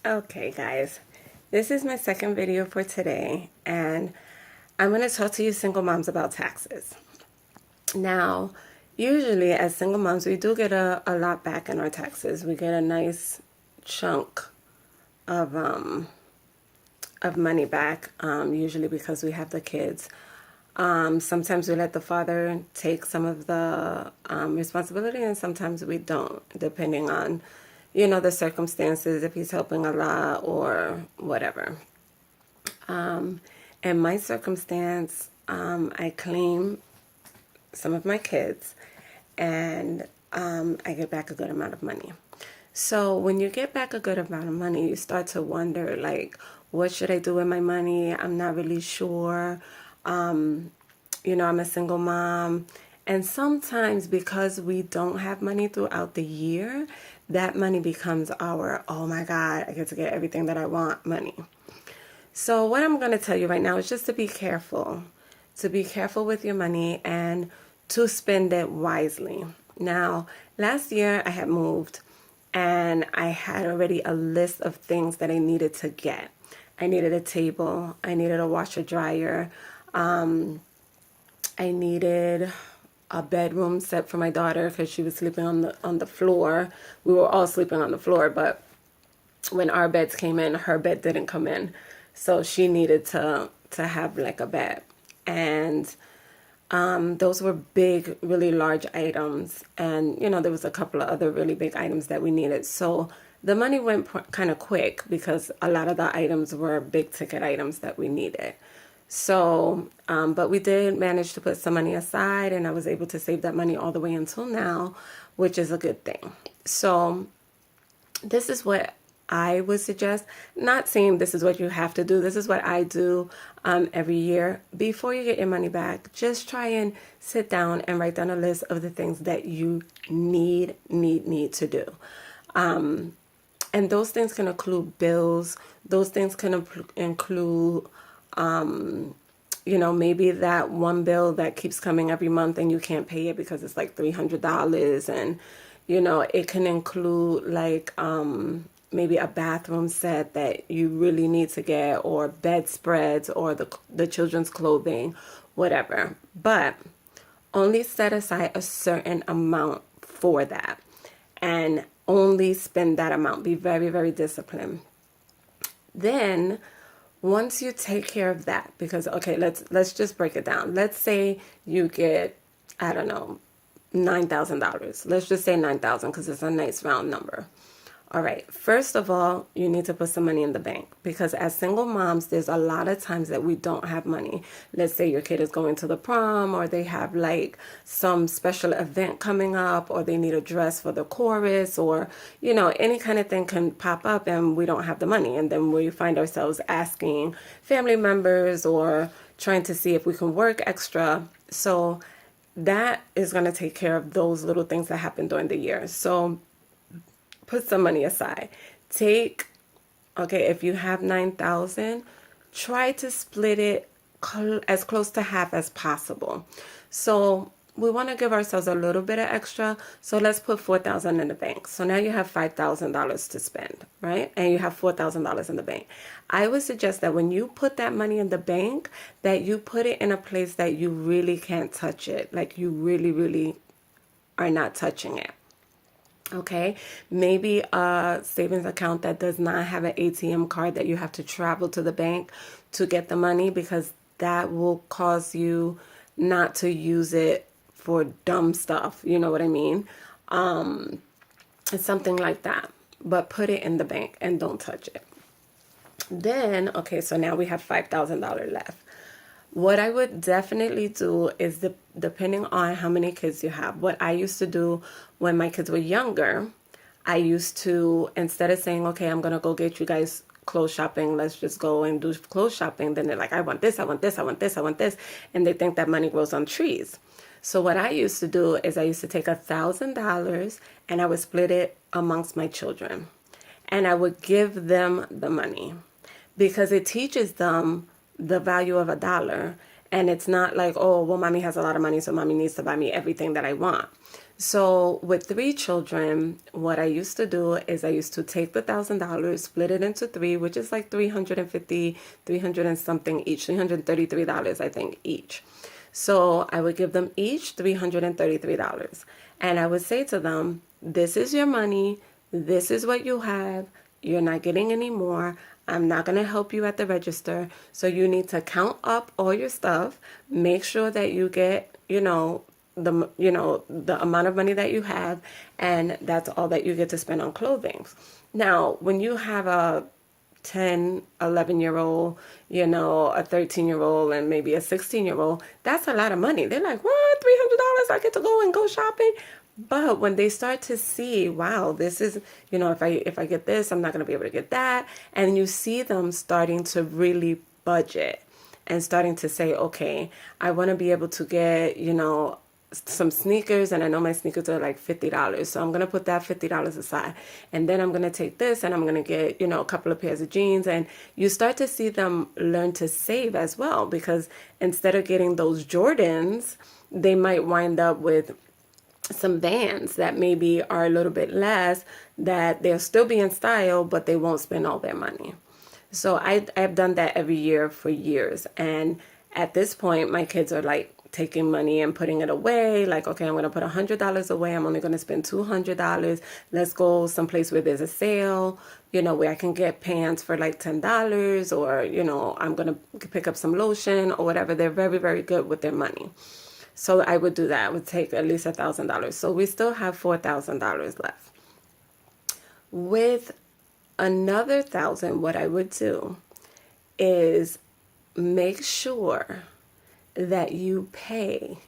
Okay, guys, this is my second video for today, and I'm going to talk to you single moms about taxes. Now, usually as single moms, we do get a lot back in our taxes. We get a nice chunk of money back, usually because we have the kids. Sometimes we let the father take some of the responsibility, and sometimes we don't, depending on, the circumstances, if he's helping a lot or whatever. In my circumstance, I claim some of my kids, and I get back a good amount of money. So when you get back a good amount of money, you start to wonder, like, what should I do with my money? I'm not really sure. I'm a single mom. And sometimes because we don't have money throughout the year, that money becomes our, oh my God, I get to get everything that I want money. So what I'm going to tell you right now is just to be careful with your money and to spend it wisely. Now, last year I had moved and I had already a list of things that I needed to get. I needed a table. I needed a washer dryer. I needed a bedroom set for my daughter because she was sleeping on the floor. We were all sleeping on the floor, but when our beds came in, her bed didn't come in. So she needed to have like a bed. And those were big, really large items. And, there was a couple of other really big items that we needed. So the money went kind of quick because a lot of the items were big ticket items that we needed. So, but we did manage to put some money aside, and I was able to save that money all the way until now, which is a good thing. So this is what I would suggest. Not saying this is what you have to do. This is what I do every year. Before you get your money back, just try and sit down and write down a list of the things that you need to do. And those things can include bills. Those things can include, maybe that one bill that keeps coming every month and you can't pay it because it's like $300. And, it can include like, maybe a bathroom set that you really need to get, or bedspreads, or the children's clothing, whatever. But only set aside a certain amount for that, and only spend that amount. Be very, very disciplined. Then once you take care of that, because okay, let's just break it down. Let's say you get, I don't know, $9,000. Let's just say 9,000 because it's a nice round number. All right, first of all, you need to put some money in the bank, because as single moms, there's a lot of times that we don't have money. Let's say your kid is going to the prom, or they have like some special event coming up, or they need a dress for the chorus, or, any kind of thing can pop up and we don't have the money. And then we find ourselves asking family members or trying to see if we can work extra. So that is going to take care of those little things that happen during the year. So put some money aside. If you have 9,000, try to split it as close to half as possible. So we want to give ourselves a little bit of extra. So let's put 4,000 in the bank. So now you have $5,000 to spend, right? And you have $4,000 in the bank. I would suggest that when you put that money in the bank, that you put it in a place that you really can't touch it. Like you really, really are not touching it. Okay, maybe a savings account that does not have an ATM card that you have to travel to the bank to get the money, because that will cause you not to use it for dumb stuff. You know what I mean? It's something like that. But put it in the bank and don't touch it. Then, okay, so now we have $5,000 left. What I would definitely do is, depending on how many kids you have, what I used to do when my kids were younger, I used to, instead of saying, okay, I'm going to go get you guys clothes shopping, let's just go and do clothes shopping. Then they're like, I want this, I want this, I want this, I want this. And they think that money grows on trees. So what I used to do is I used to take $1,000 and I would split it amongst my children. And I would give them the money, because it teaches them the value of $1, And it's not like, oh, well, mommy has a lot of money, so mommy needs to buy me everything that I want. So with 3 children, what I used to do is I used to take the $1,000, split it into three, which is like 350, 300 and something each, $333, I think, each. So I would give them each $333. And I would say to them, this is your money. This is what you have. You're not getting any more. I'm not going to help you at the register. So you need to count up all your stuff. Make sure that you get, the amount of money that you have, and that's all that you get to spend on clothing. Now, when you have a 10, 11-year-old, a 13-year-old, and maybe a 16-year-old, that's a lot of money. They're like, what, $300? I get to go and go shopping? But when they start to see, wow, this is, if I get this, I'm not going to be able to get that. And you see them starting to really budget and starting to say, okay, I want to be able to get, some sneakers, and I know my sneakers are like $50. So I'm going to put that $50 aside. And then I'm going to take this and I'm going to get, a couple of pairs of jeans. And you start to see them learn to save as well, because instead of getting those Jordans, they might wind up with some Vans that maybe are a little bit less, that they'll still be in style, but they won't spend all their money. So I've done that every year for years. And at this point, my kids are like taking money and putting it away. Like, okay, I'm going to put $100 away. I'm only going to spend $200. Let's go someplace where there's a sale, where I can get pants for like $10, or, I'm going to pick up some lotion or whatever. They're very, very good with their money. So I would do that. I would take at least $1,000. So we still have $4,000 left. With another 1,000, what I would do is make sure that you pay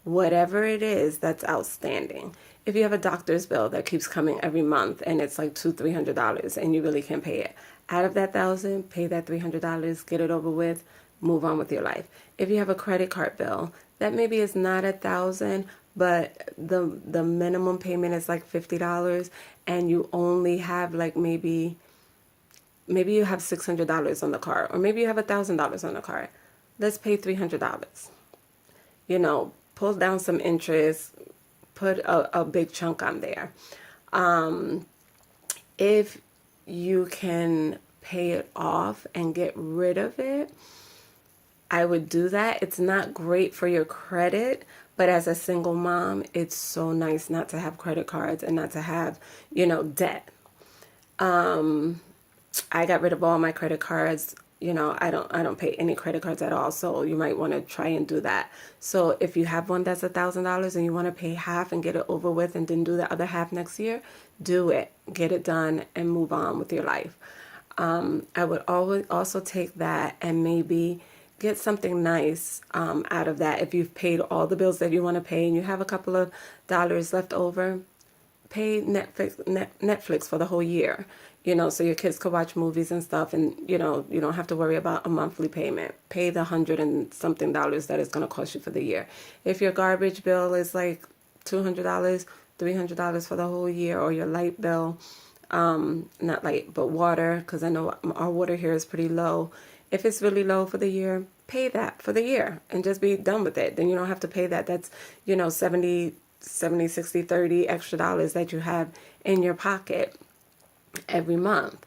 whatever it is that's outstanding. If you have a doctor's bill that keeps coming every month and it's like $200-$300 and you really can't pay it, out of that 1,000, pay that $300, get it over with, move on with your life. If you have a credit card bill that maybe is not 1,000, but the minimum payment is like $50, and you only have like maybe you have $600 on the card, or maybe you have $1,000 on the card. Let's pay $300. Pull down some interest, put a big chunk on there. If you can pay it off and get rid of it, I would do that. It's not great for your credit, but as a single mom, it's so nice not to have credit cards and not to have, debt. I got rid of all my credit cards. I don't pay any credit cards at all. So you might want to try and do that. So if you have one that's $1,000 and you want to pay half and get it over with and then do the other half next year, do it, get it done, and move on with your life. I would always also take that and maybe get something nice out of that. If you've paid all the bills that you want to pay and you have a couple of dollars left over, pay Netflix for the whole year, so your kids could watch movies and stuff, and you don't have to worry about a monthly payment. Pay the $100 and something that it's going to cost you for the year. If your garbage bill is like $200, $300 for the whole year, or your light bill, not light, but water, because I know our water here is pretty low. If it's really low for the year, pay that for the year and just be done with it. Then you don't have to pay that. That's, 70, 60, 30 extra dollars that you have in your pocket every month.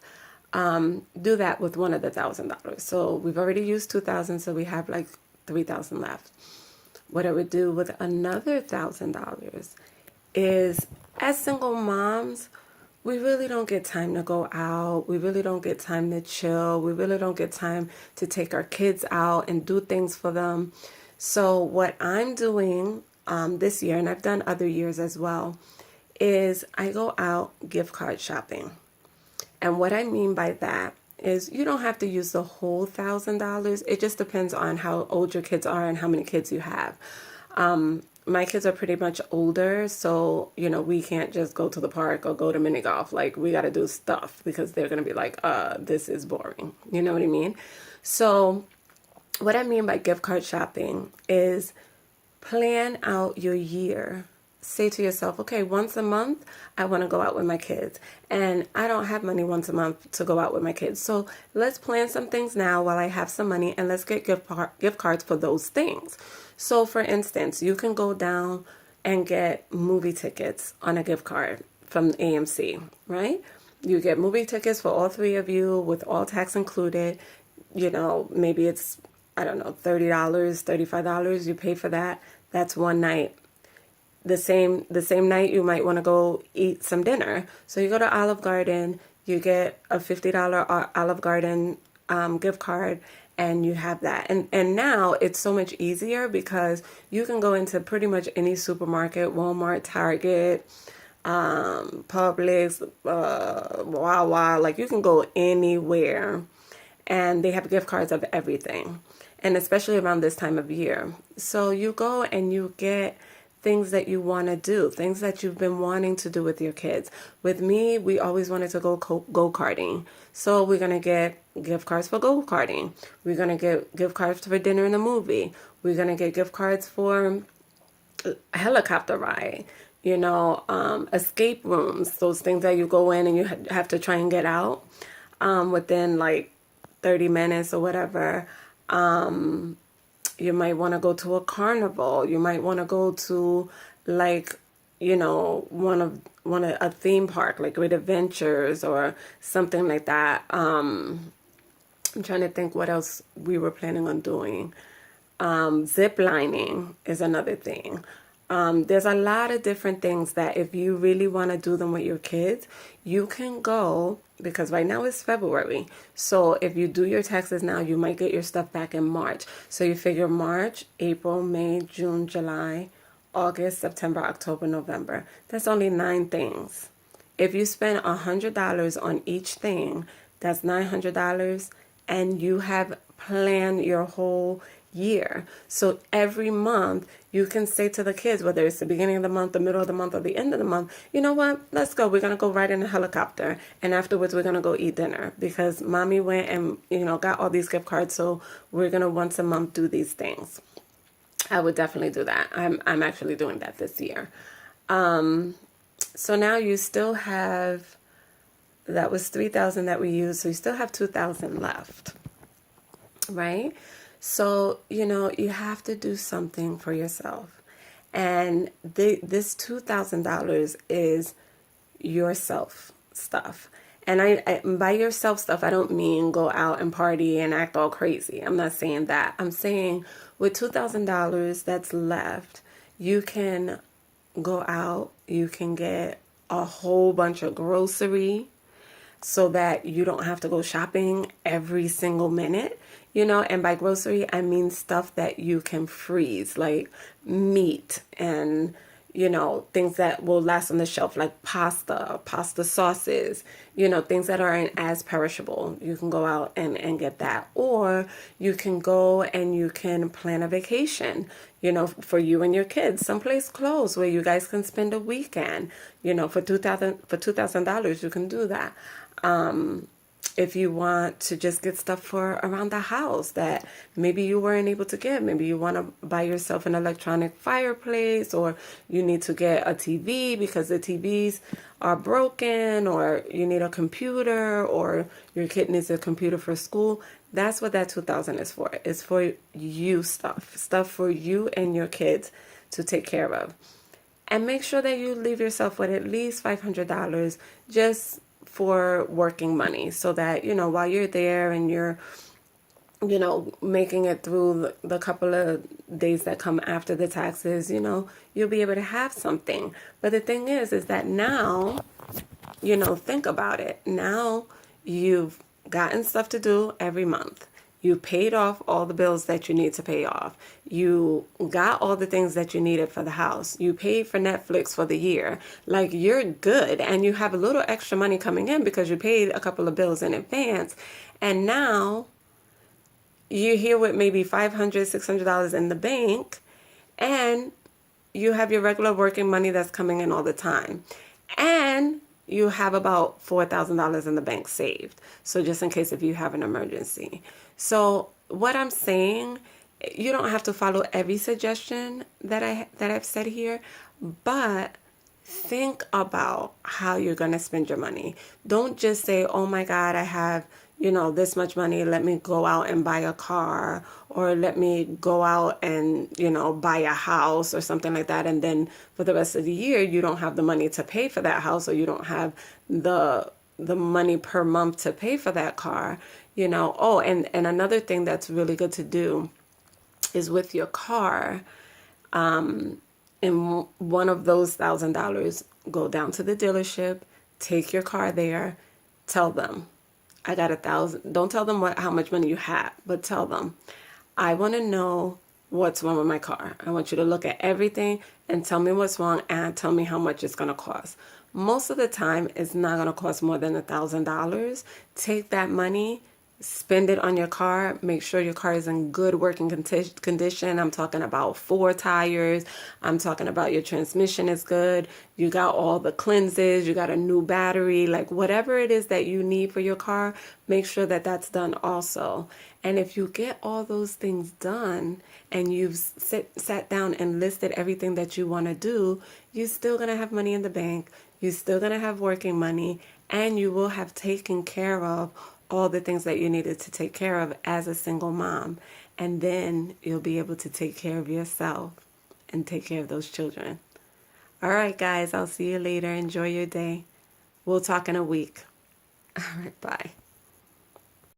Do that with one of the $1,000. So we've already used 2,000, so we have like 3,000 left. What I would do with another $1,000 is, as single moms, we really don't get time to go out. We really don't get time to chill. We really don't get time to take our kids out and do things for them. So what I'm doing this year, and I've done other years as well, is I go out gift card shopping. And what I mean by that is you don't have to use the whole $1,000. It just depends on how old your kids are and how many kids you have. My kids are pretty much older, so, we can't just go to the park or go to mini golf. Like, we got to do stuff because they're going to be like, this is boring. You know what I mean? So what I mean by gift card shopping is plan out your year say to yourself, okay, once a month, I want to go out with my kids. And I don't have money once a month to go out with my kids. So let's plan some things now while I have some money, and let's get gift cards for those things. So for instance, you can go down and get movie tickets on a gift card from AMC, right? You get movie tickets for all three of you with all tax included. You know, maybe it's, I don't know, $30, $35. You pay for that. That's one night. The same night you might want to go eat some dinner. So you go to Olive Garden, you get a $50 Olive Garden gift card, and you have that. And now it's so much easier because you can go into pretty much any supermarket, Walmart, Target, Publix, Wawa, like you can go anywhere, and they have gift cards of everything, and especially around this time of year. So you go and you get things that you want to do, things that you've been wanting to do with your kids. With me, we always wanted to go-karting. So we're going to get gift cards for go-karting. We're going to get gift cards for dinner in the movie. We're going to get gift cards for a helicopter ride, escape rooms, those things that you go in and you have to try and get out within like 30 minutes or whatever. You might want to go to a carnival. You might want to go to like, a theme park, like Great Adventures or something like that. I'm trying to think what else we were planning on doing. Zip lining is another thing. There's a lot of different things that if you really want to do them with your kids, you can go, because right now it's February. So if you do your taxes now, you might get your stuff back in March. So you figure March, April, May, June, July, August, September, October, November. That's only 9 things. If you spend $100 on each thing, that's $900, and you have planned your whole year. So every month you can say to the kids, whether it's the beginning of the month, the middle of the month, or the end of the month, you know what, let's go. We're going to go ride in a helicopter, and afterwards we're going to go eat dinner because mommy went and, got all these gift cards. So we're going to once a month do these things. I would definitely do that. I'm actually doing that this year. So now you still have, that was 3,000 that we used. So you still have 2,000 left, right? So, you have to do something for yourself. And this $2,000 is yourself stuff. And I by yourself stuff, I don't mean go out and party and act all crazy. I'm not saying that. I'm saying with $2,000 that's left, you can go out, you can get a whole bunch of grocery so that you don't have to go shopping every single minute. And by grocery, I mean stuff that you can freeze, like meat and, things that will last on the shelf, like pasta sauces, things that aren't as perishable. You can go out and get that. Or you can go and you can plan a vacation, for you and your kids, someplace close where you guys can spend a weekend, for $2,000, you can do that. If you want to just get stuff for around the house that maybe you weren't able to get, maybe you want to buy yourself an electronic fireplace, or you need to get a TV because the TVs are broken, or you need a computer, or your kid needs a computer for school. That's what that $2,000 is for. It's for you stuff for you and your kids to take care of. And make sure that you leave yourself with at least $500 just for working money, so that, while you're there and you're, making it through the couple of days that come after the taxes, you'll be able to have something. But the thing is that now, think about it. Now you've gotten stuff to do every month. You paid off all the bills that you need to pay off. You got all the things that you needed for the house. You paid for Netflix for the year. Like, you're good, and you have a little extra money coming in because you paid a couple of bills in advance. And now you're here with maybe $500, $600 in the bank, and you have your regular working money that's coming in all the time. And you have about $4,000 in the bank saved. So just in case if you have an emergency. So what I'm saying You don't have to follow every suggestion that I've said here, but think about how you're going to spend your money. Don't just say, "Oh my God, I have, this much money. Let me go out and buy a car, or let me go out and, buy a house or something like that." And then for the rest of the year, you don't have the money to pay for that house, or you don't have the money per month to pay for that car. Oh, and another thing that's really good to do is with your car, in one of those $1,000, go down to the dealership, take your car there, tell them, I got 1,000. Don't tell them how much money you have, but tell them, I want to know what's wrong with my car. I want you to look at everything and tell me what's wrong and tell me how much it's going to cost. Most of the time, it's not going to cost more than $1,000. Take that money, spend it on your car. Make sure your car is in good working condition. I'm talking about 4 tires. I'm talking about your transmission is good. You got all the cleanses. You got a new battery. Like whatever it is that you need for your car, make sure that that's done also. And if you get all those things done and you've sat down and listed everything that you want to do, you're still going to have money in the bank. You're still going to have working money, and you will have taken care of all the things that you needed to take care of as a single mom. And then you'll be able to take care of yourself and take care of those children. All right, guys, I'll see you later. Enjoy your day. We'll talk in a week. All right, bye.